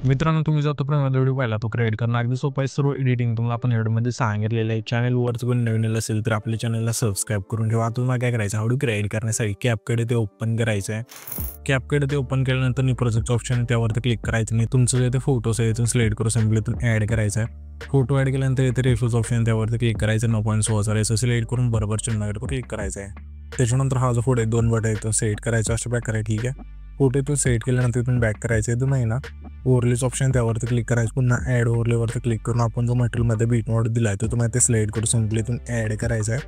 मित्रांनो, तुम्ही जो तो पहिला व्हिडिओ पाहिला तो क्रिएट करणं अगदी सोपं आहे. सर्व एडिटिंग तुम्हाला आपण व्हिडिओमध्ये सांगितलेलं आहे. चॅनलवरच कोणी नवीन असेल तर आपल्या चॅनलला सबस्क्राईब करून ठेवा. तुम्हाला काय करायचं, व्हिडिओ क्रिएट करण्यासाठी कॅपकट ते ओपन करायचं आहे. कॅपकट ते ओपन केल्यानंतर न्यू प्रोजेक्ट ऑप्शन आहे त्यावरती क्लिक करायचं. नाही तुमचं जे ते फोटोज आहे इथून सिलेक्ट करून सिम्पली इथून ॲड करायचं आहे. फोटो ॲड केल्यानंतर इथे रेशोज ऑप्शन त्यावरती क्लिक करायचं. 9.16 रेशो सिलेक्ट करून बरोबर चिन्हाकडे क्लिक करायचं आहे. त्याच्यानंतर हा जो फोटो आहे 2 बटन आहे तो सेट करायचा अशा प्रकारे. ठीक आहे, फोटो इथून सेट केल्यानंतर इथून बॅक करायचं आहे. इथून आहे ना ओव्हरलेच ऑप्शन त्यावरती क्लिक करायचं. पुन्हा ॲड ओव्हरलेवरती क्लिक करून आपण जो मटेरियलमध्ये बीट मोड दिला आहे तो तुम्हाला ते सिलेक्ट करून सिम्पली इथून ॲड करायचा आहे.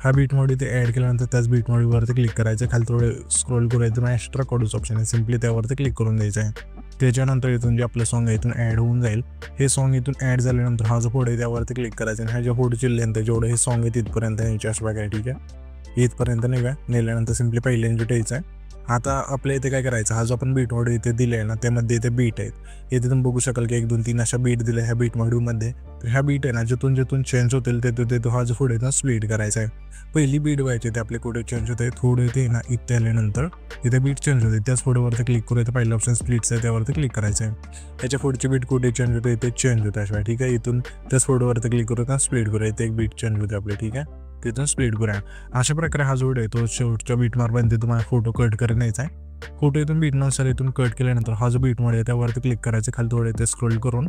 हा बीट मोड इथे ॲड केल्यानंतर त्याच बीट मोडवरती क्लिक करायचं. खाली थोडे स्क्रोल करून इथून एक्स्ट्रा कोडूच ऑप्शन आहे सिम्पली त्यावरती क्लिक करून द्यायचं आहे. त्याच्यानंतर इथून जे आपलं सॉन्ग आहे इथून ॲड होऊन जाईल. हे सॉन्ग इथून ॲड झाल्यानंतर हा जो फोटो आहे त्यावरती क्लिक करायचं आणि ह्याच्या फोटोची लेंथ जेवढं हे सॉन्ग आहे तिथपर्यंत न्यायची अशा प्रकारे. ठीक आहे, इथपर्यंत नेल्यानंतर सिम्पली पहिले ठेवायचं आहे. आता आपल्या इथे काय करायचं, हा जो आपण बीट मोड इथे दिले आहे ना त्यामध्ये इथे बीट आहेत. इथे तुम्ही बघू शकाल की 1 2 3 अशा बीट दिल्या ह्या बीट मॉड्यूलमध्ये. तर ह्या बीट आहे ना जिथून चेंज होतील ते हा जो पुढे ना स्प्लिट करायचा आहे. पहिली बीट व्हायची ते आपले कुठे चेंज होते थोडे ते ना इथे आल्यानंतर इथे बीट चेंज होते त्याच फोटोवरती क्लिक करू. इथे पहिलं ऑप्शन स्प्लिट्स आहे त्यावरती क्लिक करायचं आहे. त्याच्या पुढची बीट कुठे चेंज होते इथे चेंज होते अशा. ठीक आहे, इथून त्याच फोटोवरती क्लिक करू का स्प्लिट करूया. इथे एक बीट चेंज होते आपले. ठीक आहे, तिथून स्प्लिट करूया. अशा प्रकारे हा जोड आहे तो शेवटच्या बीट मार्कमध्ये तुम्हाला फोटो कट करायचा आहे. फोटो इथून बीटनुसार इथून कट केल्यानंतर हा जो बीट मोड आहे त्यावरती क्लिक करायचं. खाली थोडे ते स्क्रोल करून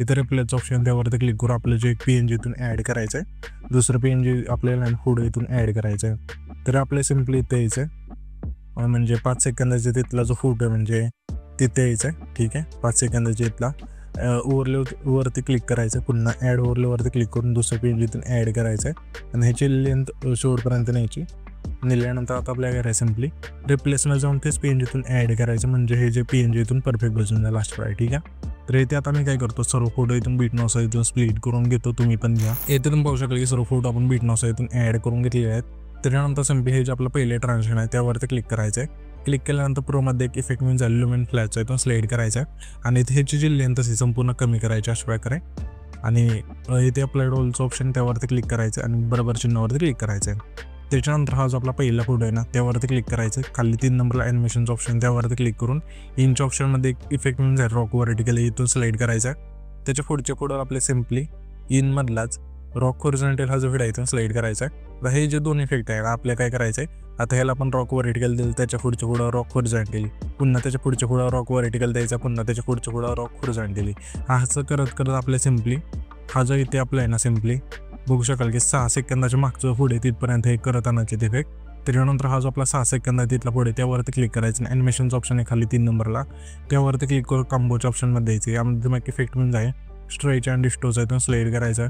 इथे रिप्लेस ऑप्शन त्यावरती क्लिक करून आपलं जे एक PNG इथून ॲड करायचं आहे. दुसरं PNG आपल्याला फोटो इथून ॲड करायचं आहे. तर आपल्या सिम्पली इथे यायचं आहे म्हणजे 5 सेकंदाचा तिथला जो फोटो आहे म्हणजे तिथे यायचं आहे. ठीक आहे, 5 सेकंदाचा इथला ओव्हरलेवरती क्लिक करायचं. पुन्हा ॲड ओव्हरलेवरती क्लिक करून दुसरं PNG इथून ॲड करायचं आहे आणि ह्याची लेंथ शेवटपर्यंत न्यायची. नेल्यानंतर आता आपल्याला करायचं सिम्पली रिप्लेसमध्ये जाऊन तेच PNG इथून ॲड करायचं म्हणजे हे जे PNG इथून परफेक्ट बसून जाईल लास्ट फ्राय. ठीक आहे, तर इथे आता मी काय करतो सर्व फोटो इथून बीटनुसार इथून स्प्लिट करून घेतो. तुम्ही पण घ्या. इथे तुम्ही पाहू शकाल की सर्व फोटो आपण बीटनुसार इथून ॲड करून घेतलेले आहेत. त्याच्यानंतर सिम्पली हे जे आपलं पहिले ट्रान्झॅक्शन आहे त्यावरती क्लिक करायचं आहे. क्लिक केल्यानंतर प्रोमध्ये एक इफेक्ट म्हणून झालेलं लुमेन फ्लॅशचा इथून स्लाइड करायचा आहे आणि इथे ह्याची जी लेंथ असेल संपूर्ण कमी करायची अशा प्रकारे. आणि इथे अप्लाइड ऑलचं ऑप्शन त्यावरती क्लिक करायचं आणि बरोबर चिन्हावरती क्लिक करायचं आहे. त्याच्यानंतर हा जो आपला पहिला फोटो आहे ना त्यावरती क्लिक करायचं. खाली 3 नंबरला ॲनिमेशनचं ऑप्शन त्यावरती क्लिक करून इंच ऑप्शनमध्ये एक इफेक्ट म्हणून जाईल रॉक व्हर्टिकली इथून स्लाइड करायचा आहे. त्याच्या पुढच्या फोटोवर आपले सिम्पली इनमधलाच रॉक हॉरिझॉन्टल हा जो व्हिडिओ इथून स्लाइड करायचा आहे. आता हे जे 2 इफेक्ट आहे आपल्या काय करायचं आहे, आता ह्याला आपण रॉक व्हर्टिकल दिलं त्याच्या पुढच्या पुढं रॉक हॉरिझॉन्टली, पुन्हा त्याच्या पुढच्या पुढं रॉक व्हर्टिकल द्यायचा, पुन्हा त्याच्या पुढच्या पुढं रॉक हॉरिझॉन्टली. असं करत आपल्या सिम्पली हा जो इथे आपला आहे ना सिम्पली बघू शकाल की 6 सेकंदाच्या मागचं पुढे तिथपर्यंत हे करत आणायचे इफेक्ट. त्याच्यानंतर हा जो आपला 6 सेकंद आहे तिथला पुढे त्यावरती क्लिक करायचं. ॲनिमेशनचं ऑप्शन आहे खाली 3 नंबरला त्यावरती क्लिक करून कॉम्बोच्या ऑप्शनमध्ये द्यायचे. यामध्ये तुम्हाला इफेक्ट म्हणून जाईल स्ट्रेच अँड डिस्टोच आहे तो स्लाइड करायचा.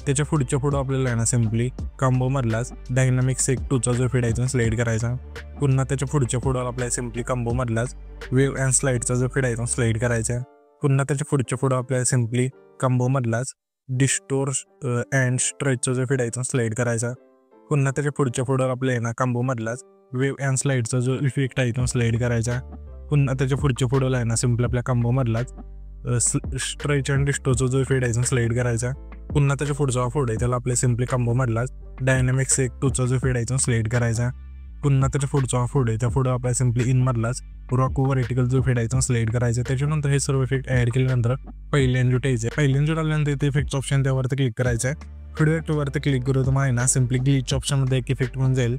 त्याच्या पुढच्या पुढं आपल्याला आहे ना सिम्पली कॉम्बोमधलाच डायनामिक सेक 2चा जो फीड आहे तो स्लाइड करायचा. पुन्हा त्याच्या पुढच्या पुढं आपल्याला सिम्पली कॉम्बोमधलाच वेव्ह अँड स्लाइडचा जो फीड आहे तो स्लाइड करायचा. पुन्हा त्याच्या पुढच्या पुढं आपल्याला सिम्पली कॉम्बोमधलाच डिस्टोर्स अँड स्ट्रेचचा जो फीड आहे तो स्लाइड करायचा. पुन्हा त्याच्या पुढच्या पुढं आपल्या ना कॉम्बोमधलाच वेव्ह अँड स्लाइडचा जो इफेक्ट आहे तो स्लाइड करायचा. पुन्हा त्याच्या पुढच्या पुढं आहे ना सिम्पली आपल्या कॉम्बोमधलाच स्ट्रेच अँड डिस्टोरचा जो फीड आहे तो स्लाइड करायचा. पुन्हा त्याच्या पुढचा फोड आहे त्याला आपल्या सिम्पली कॉम्बोमधलाच डायनामिक सेक 2चा जो फीड आहे तो स्लाइड करायचा. पुन्हा त्याच्या पुढचा फोड आहे त्या पुढं आपल्या सिम्पली इनमधलाच रॉक व्हर्टिकल जो फीड आहे तो स्लाइड करायचा. त्याच्यानंतर हे सर्व इफेक्ट ॲड केल्यानंतर पहिल्यांदा ठेवायचे. पहिल्यांदा आल्यानंतर इथे इफेक्टचं ऑप्शन त्यावरती क्लिक करायचं आहे. फीडबॅकवरती क्लिक करू तुम्हाला ना सिम्पली ग्लिच ऑप्शनमध्ये एक इफेक्ट म्हणून जाईल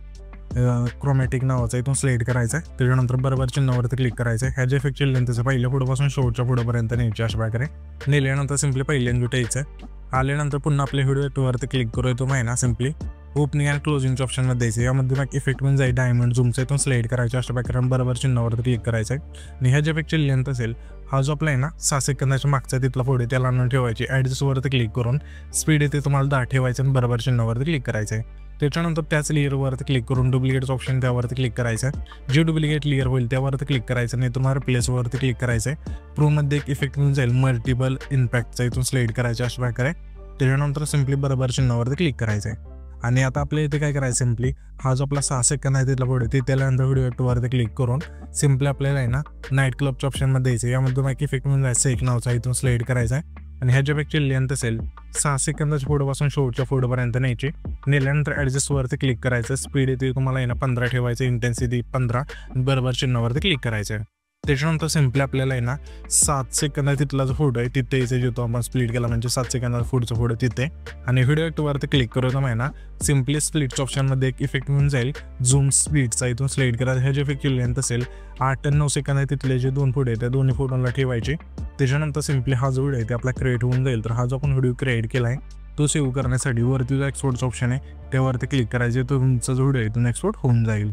क्रोमॅटिक नावाचा इथून स्लाइड करायचा आहे. त्याच्यानंतर बरोबर चिन्हावरती क्लिक करायचं आहे. ह्या जे इफेक्टची लेंथ त्याचं पहिल्या फोटोपासून शेवटच्या फोटोपर्यंत न्यायची अशा प्रकारे. नेल्यानंतर सिम्पली पहिल्यांदा ठेवायचं आहे. आल्यानंतर पुन्हा आपल्या व्हिडिओवरती क्लिक करू येतो ना सिम्पली ओपनिंग अँड क्लोजिंगच्या ऑप्शनमध्ये द्यायचं. यामध्ये मग इफेक्ट म्हणजे जाईल डायमंड झूमचा इथून स्लाइड करायचं अशा प्रकारे बरोबर चिन्हावरती क्लिक करायचं आहे. आणि ह्या ज्या इफेक्टची लेंथ असेल हा जो आपला आहे ना 6 सेकंदाच्या मागचा तिथला फोटो त्याला न ठेवायची. ॲडजस्टवरती क्लिक करून स्पीड येते तुम्हाला 10 ठेवायचं आणि बरोबर चिन्हावरती क्लिक करायचं आहे. त्याच्यानंतर त्याच लेअरवरती क्लिक करून डुप्लिकेटचं ऑप्शन त्यावरती क्लिक करायचं आहे. जे डुप्लिकेट लेअर होईल त्यावरती क्लिक करायचं नाही तुम्हाला रिप्लेसवरती क्लिक करायचं आहे. प्रोमध्ये एक इफेक्ट म्हणून जाईल मल्टिपल इम्पॅक्टचा इथून स्लाइड करायचं अशा प्रकारे. त्याच्यानंतर सिम्पली बरोबर चिन्हावरती क्लिक करायचं आहे. आणि आता आपल्या इथे काय करायचं सिम्पली हा जो आपला 6 सेकंद आहे तिथला फोटो ते त्यानंतर व्हिडिओवरती क्लिक करून सिम्पली आपल्याला आहे ना नाईट क्लबच्या ऑप्शनमध्ये द्यायचं. यामध्ये तुम्हाला इफेक्ट म्हणून जायचं एक नावचा इथून स्लाइड करायचा आहे. आणि ह्याच्यापेक्षा लेंथ असेल 6 सेकंदाच्या फोटोपासून शेवटच्या फोटोपर्यंत न्यायची. नेल्यानंतर ॲडजस्टवरती क्लिक करायचं. स्पीड येते तुम्हाला आहे ना 15 ठेवायचं, इंटेन्सिटी 15 बरोबर चिन्हावरती क्लिक करायचं आहे. त्याच्यानंतर सिम्पली आपल्याला आहे ना 7 सेकंद तिथला जो फोटो आहे तिथे यायचं, जिथं आपण स्प्लिट केला म्हणजे 7 सेकंदाचा पुढचा फोटो तिथे. आणि व्हिडिओ ॲक्टवरती क्लिक करून आहे ना सिम्पली स्प्लिटच्या ऑप्शनमध्ये एक इफेक्ट मिळून जाईल, झूम स्पीडचा. इथून स्लाइड करा, हे जे इफेक्ट लेंथ असेल 8 आणि 9 सेकंद आहे तिथले जे 2 फोटो आहेत त्या दोन्ही फोटोला ठेवायचे. त्याच्यानंतर सिम्पली हा जो व्हिडिओ आहे ते आपला क्रिएट होऊन जाईल. तर हा जो आपण व्हिडिओ क्रिएट केला आहे तो सेव्ह करण्यासाठी वरती जो एक्सपोर्टचा ऑप्शन आहे त्यावरती क्लिक करायचे, तो तुमचा जो व्हिडिओ आहे तो एक्सपोर्ट होऊन जाईल.